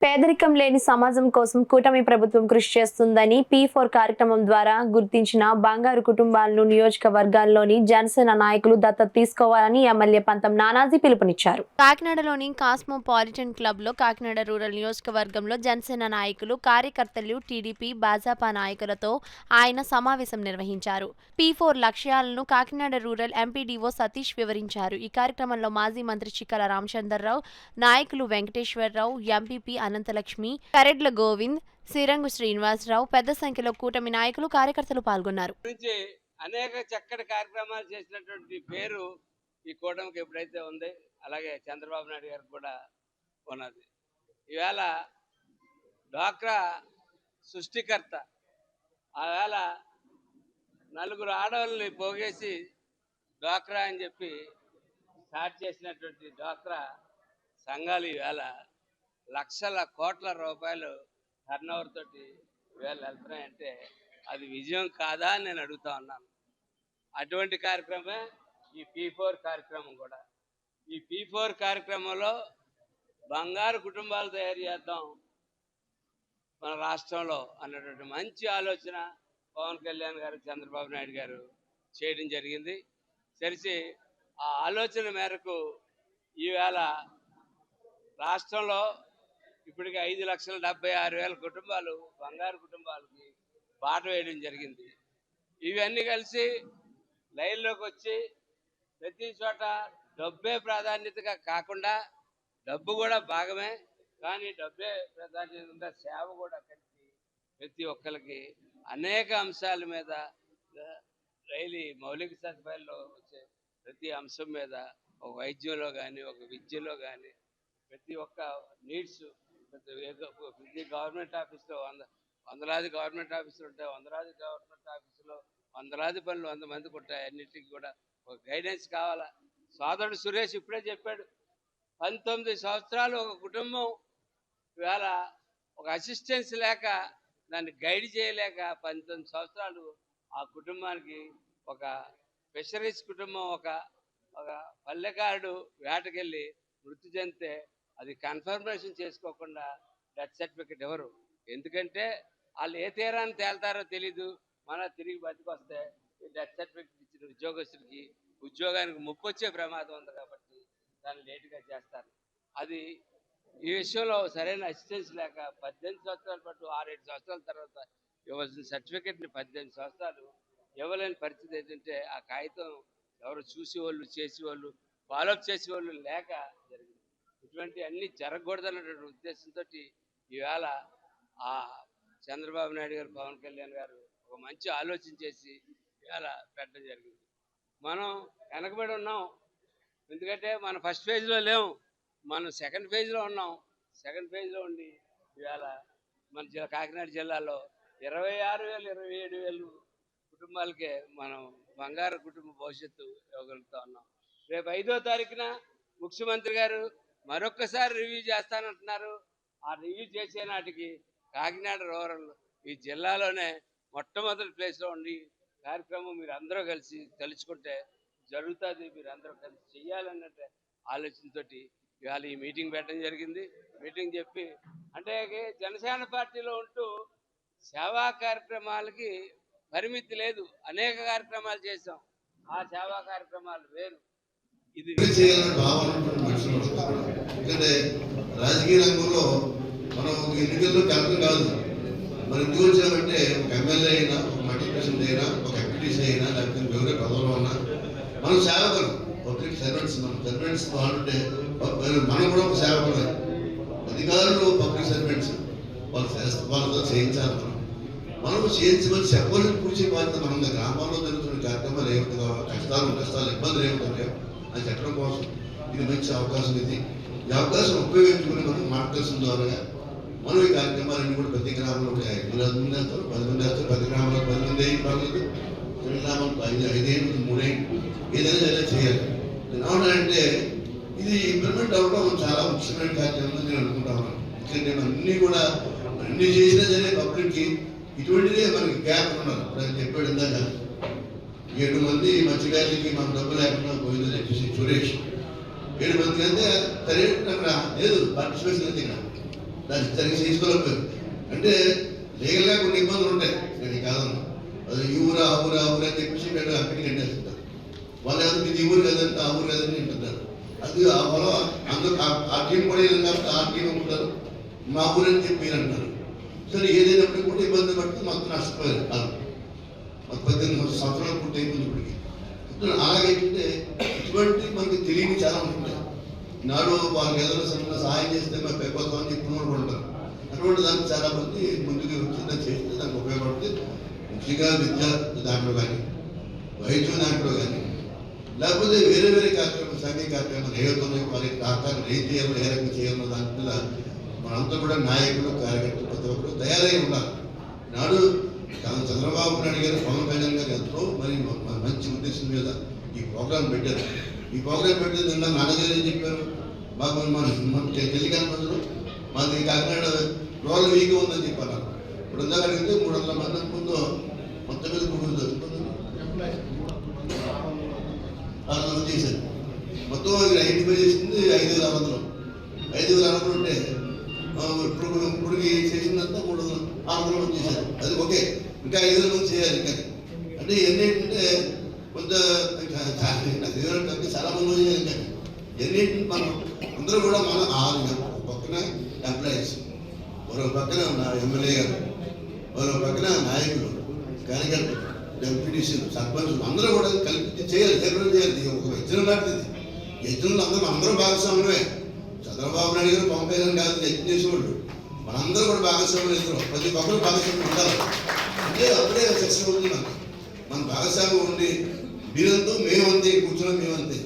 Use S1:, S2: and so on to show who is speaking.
S1: పేదరికం లేని సమాజం కోసం కూటమి ప్రభుత్వం కృషి చేస్తుందని P4 కార్యక్రమం ద్వారా గుర్తించిన బంగారు కుటుంబాలను నియోజకవర్గాల్లోని జనసేన నాయకులు దత్తత తీసుకోవాలని ఎమ్మెల్యే పంతం నానాజీ పిలుపునిచ్చారు. కాకినాడలోని కాస్మోపాలిటన్ క్లబ్లో కాకినాడ రూరల్ నియోజకవర్గంలో జనసేన నాయకులు, కార్యకర్తలు, టీడీపీ, భాజపా నాయకులతో ఆయన సమావేశం నిర్వహించారు. P4 లక్ష్యాలను కాకినాడ రూరల్ ఎంపీడీఓ సతీష్ వివరించారు. ఈ కార్యక్రమంలో మాజీ మంత్రి చిక్కల రామచంద్రరావు, నాయకులు వెంకటేశ్వరరావు, ఎంపీపీ అనంతలక్ష్మి, కరెడ్ల గోవింద్, సిరంగు శ్రీనివాసరావు, పెద్ద సంఖ్యలో కూటమి నాయకులు, కార్యకర్తలు పాల్గొన్నారు.
S2: అనేక చక్కటి కార్యక్రమాలు చేసినటువంటి పేరు ఈ కూటమికి ఎప్పుడైతే ఉంది, అలాగే చంద్రబాబు నాయుడు గారికి కూడా ఉన్నది. ఈవేళ డ్వాక్రా సృష్టికర్త ఆవేళ నలుగురు ఆడవాళ్ళని పోగేసి డ్వాక్రా అని చెప్పి స్టార్ట్ చేసినటువంటి డ్వాక్రా సంఘాలు ఈవేళ లక్షల కోట్ల రూపాయలు టర్నోవర్ తోటి వీళ్ళు వెళ్తున్నాయంటే అది విజయం కాదా అని నేను అడుగుతా ఉన్నాను. అటువంటి కార్యక్రమమే ఈ P4 కార్యక్రమం కూడా. ఈ P4 కార్యక్రమంలో బంగారు కుటుంబాలు తయారు చేద్దాం మన రాష్ట్రంలో అన్నటువంటి మంచి ఆలోచన పవన్ కళ్యాణ్ గారు, చంద్రబాబు నాయుడు గారు చేయడం జరిగింది. తెలిసి ఆ ఆలోచన మేరకు ఈవేళ రాష్ట్రంలో ఇప్పటికి 5,76,000 కుటుంబాలు బంగారు కుటుంబాలకి బాట వేయడం జరిగింది. ఇవన్నీ కలిసి లైన్లోకి వచ్చి ప్రతి చోట డబ్బే ప్రాధాన్యతగా కాకుండా, డబ్బు కూడా భాగమే కానీ డబ్బే ప్రాధాన్యత, సేవ కూడా కలిసి ప్రతి ఒక్కరికి అనేక అంశాల మీద, రైలు మౌలిక సదుపాయాల్లో వచ్చే ప్రతి అంశం మీద, ఒక వైద్యంలో కానీ, ఒక విద్యలో కానీ, ప్రతి ఒక్క నీడ్స్, ప్రతి గవర్నమెంట్ ఆఫీస్లో వందలాది గవర్నమెంట్ ఆఫీసులు ఉంటాయి, వందలాది గవర్నమెంట్ ఆఫీసులో వందలాది పనులు 100 మందికి ఉంటాయి. అన్నిటికీ కూడా ఒక గైడెన్స్ కావాలా. సోదరుడు సురేష్ ఇప్పుడే చెప్పాడు, 19 సంవత్సరాలు ఒక కుటుంబం ఇవాళ ఒక అసిస్టెన్స్ లేక, దాన్ని గైడ్ చేయలేక 19 సంవత్సరాలు ఆ కుటుంబానికి, ఒక ఫిషరీస్ కుటుంబం, ఒక పల్లెకారుడు వేటకెళ్ళి మృతి చెందితే అది కన్ఫర్మేషన్ చేసుకోకుండా డెత్ సర్టిఫికెట్ ఎవరు? ఎందుకంటే వాళ్ళు ఏ తీరాన్ని తేల్తారో తెలీదు. మన తిరిగి బతికొస్తే ఈ డెత్ సర్టిఫికెట్ ఇచ్చిన ఉద్యోగస్తులకి ఉద్యోగానికి ముప్పు వచ్చే ప్రమాదం ఉంది కాబట్టి దాన్ని లేటుగా చేస్తారు. అది ఈ విషయంలో సరైన అసిస్టెన్స్ లేక 18 సంవత్సరాల పాటు 6-7 సంవత్సరాల తర్వాత ఇవ్వాల్సిన సర్టిఫికెట్ని 18 సంవత్సరాలు ఇవ్వలేని పరిస్థితి ఏంటంటే ఆ కాగితం ఎవరు చూసేవాళ్ళు, చేసేవాళ్ళు, ఫాలోఅప్ చేసేవాళ్ళు లేక జరిగింది. ఇటువంటి అన్ని జరగకూడదన్నటువంటి ఉద్దేశంతో ఈవేళ ఆ చంద్రబాబు నాయుడు గారు, పవన్ కళ్యాణ్ గారు ఒక మంచి ఆలోచన చేసి ఇవాళ పెట్టడం జరిగింది. మనం వెనకబడి ఉన్నాం, ఎందుకంటే మనం ఫస్ట్ ఫేజ్లో లేము, మనం సెకండ్ ఫేజ్లో ఉన్నాం. సెకండ్ ఫేజ్లో ఉండి ఇవాళ మన కాకినాడ జిల్లాలో 26,000, 27,000 కుటుంబాలకే మనం బంగారు కుటుంబ భవిష్యత్తు ఇవ్వగలుగుతా ఉన్నాం. రేపు 5వ తారీఖున ముఖ్యమంత్రి గారు మరొక్కసారి రివ్యూ చేస్తానంటున్నారు. ఆ రివ్యూ చేసే నాటికి కాకినాడ రూరల్ ఈ జిల్లాలోనే మొట్టమొదటి ప్లేస్లో ఉండి కార్యక్రమం మీరు అందరూ కలిసి తలుచుకుంటే జరుగుతుంది. మీరు అందరూ కలిసి చెయ్యాలన్నట్టు ఆలోచనతో ఇవాళ ఈ మీటింగ్ పెట్టడం జరిగింది. మీటింగ్ చెప్పి అంటే జనసేన పార్టీలో ఉంటూ సేవా కార్యక్రమాలకి పరిమితి లేదు, అనేక కార్యక్రమాలు చేసాం. ఆ సేవా కార్యక్రమాలు వేరు.
S3: ఇది చేయాలని భావన ఎందుకంటే రాజకీయ రంగంలో మనం ఎన్నికల్లో క్యాప్టెన్ కాదు. మనం ఎందుకు వచ్చామంటే ఒక ఎమ్మెల్యే అయినా, ఒక మండల ప్రెసిడెంట్ అయినా, ఒక ఎంపీటీసీ అయినా, లేకపోతే వేరే పదవులో ఉన్నా మనం సేవకులు, పబ్లిక్ సర్వెంట్స్. మనం సర్వెంట్స్ బాగుంటే మనం కూడా ఒక సేవకులే. అధికారులు పబ్లిక్ సర్వెంట్స్, వాళ్ళతో చేయించాలి. మనం చేయించమని చెప్పాలని కూర్చే బాధ్యత మనం. గ్రామాల్లో జరుగుతున్న కార్యక్రమాలు ఏమిటో, కష్టాలు ఇబ్బందులు ఏమిటో అని చెప్పడం కోసం ఇది మంచి అవకాశం. ఇది ఈ అవకాశం ఉపయోగించుకుని మనం మార్గదర్శనం ద్వారా మనం ఈ కార్యక్రమాలన్నీ కూడా ప్రతి గ్రామంలో 5 మంది వేస్తారు, 10 మంది వేస్తారు. 10 గ్రామాలకు 10 మంది అయ్యి పర్లేదు, 2 గ్రామాలకు 5 3 ఏదైనా చేయాలి. ఏమంటారంటే ఇది ఇంప్లిమెంట్ అవ్వడం చాలా ముఖ్యమైన కార్యక్రమం నేను అనుకుంటా ఉన్నాను. ఎందుకంటే అన్నీ కూడా అన్ని చేసినా సరే పబ్లిక్కి ఇటువంటిదే మనకి గ్యాప్ ఉన్నారు. ఇప్పుడు చెప్పాడు ఇందాక 7 మంది మత్స్యకారులకి మనం డబ్బు లేకుండా పోయిందని చెప్పేసి సురేష్ 7 మందికి అంటే సరే అక్కడ లేదు పార్టిసిపేషన్ అయితే ఇక్కడ దాన్ని సరిగ్గా చేసుకోలేకపోయారు. అంటే లీగల్గా కొన్ని ఇబ్బందులు ఉంటాయి, నేను కాదన్నా. అది ఈ ఊరా ఆ ఊరా ఆ ఊరా అని చెప్పేసి నేను అక్కడికి ఎండేస్తుంటారు. వాళ్ళు ఏదో ఇది ఈ ఊరు కదంటే ఆ ఊరు కదని వింటున్నారు. అది ఆ పొలం అందరూ ఆ టీం కూడా వెళ్ళిన కాబట్టి ఆ టీం ఉంటారు, మా ఊరు అని చెప్పి మీరు అంటారు. సరే ఏదైనప్పటికీ కూడా ఇబ్బంది పడితే మొత్తం నష్టపోయారు. కాదు మాకు 18 సంవత్సరాలు పూర్తి అయిపోయింది ఇప్పటికి. అలాగైతే ఇటువంటి మనకి తెలియని చాలా ఉంటుంది. నాడు వాళ్ళకి ఏదైనా సహాయం చేస్తే మేము పైపోతామని చెప్పిన వాళ్ళు ఉంటారు. అటువంటి దానికి చాలా మంది ముందుకు వచ్చి దాన్ని చేస్తే దానికి ఉపయోగపడుతుంది. ముఖ్యంగా విద్య దాంట్లో కానీ, వైద్యం దాంట్లో కానీ, లేకపోతే వేరే వేరే కార్యక్రమం, సంఘీయ కార్యక్రమాలు ఏవైతున్నాయి వారికి కార్యక్రమం ఏం చేయాలో ఏ రకంగా చేయాలో దాని మీద మనంతా కూడా నాయకులు, కార్యకర్తలు ప్రతి ఒక్కరు తయారై ఉన్నారు. నాడు చంద్రబాబు నాయుడు గారు, పవన్ కళ్యాణ్ గారు ఎంతో మరి మంచి ఉద్దేశం మీద ఈ ప్రోగ్రాం పెట్టారు. ఈ ప్రోగ్రాం పెట్టేది నిన్న నాన్నగారు ఏం చెప్పారు, మాకు మన టెలికాన్ఫరెన్స్లో మాది కాకినాడ రూరల్ వీక్గా ఉందని చెప్పారు. ఇప్పుడు ఉందా అడిగితే 300 మంది ముందు మొత్తం మీద 300 చేశారు. మొత్తం ఐడెంటిఫై చేసింది 5,600. 5,600 ఉంటే ఇప్పటికి చేసిందంతా 300 మంది చేశారు. అది ఓకే, ఇంకా 5,000 మంది చేయాలి. ఇంకా అంటే ఎన్నింటంటే కొంత చాలా మంది చేయాలి. కానీ ఎన్నింటి మనం అందరూ కూడా మన పక్కన ఎంప్లాయీస్, మరో పక్కన ఎమ్మెల్యే గారు, మరో పక్కన నాయకులు, కార్యకర్తలు, ఎంపీటీసీలు, సర్పంచులు అందరూ కూడా కలిపి చేయాలి. ఎప్పుడు చేయాలి? ఒక యజ్ఞం లాంటిది. యజ్ఞంలో అందరూ భాగస్వామ్యమే. చంద్రబాబు నాయుడు గారు, పవన్ కళ్యాణ్ కాదు యజ్ఞం చేసేవాళ్ళు. మనందరూ కూడా భాగస్వామ్యం ఇద్దరు, ప్రతి ఒక్కరు భాగస్వామ్యం ఉండాలి. అంటే అప్పుడే సక్సెస్ అవుతుంది. మన భాగస్వామ్యం ఉండి మీరంతా మేమంతే కూర్చున్నాం, మేమంతే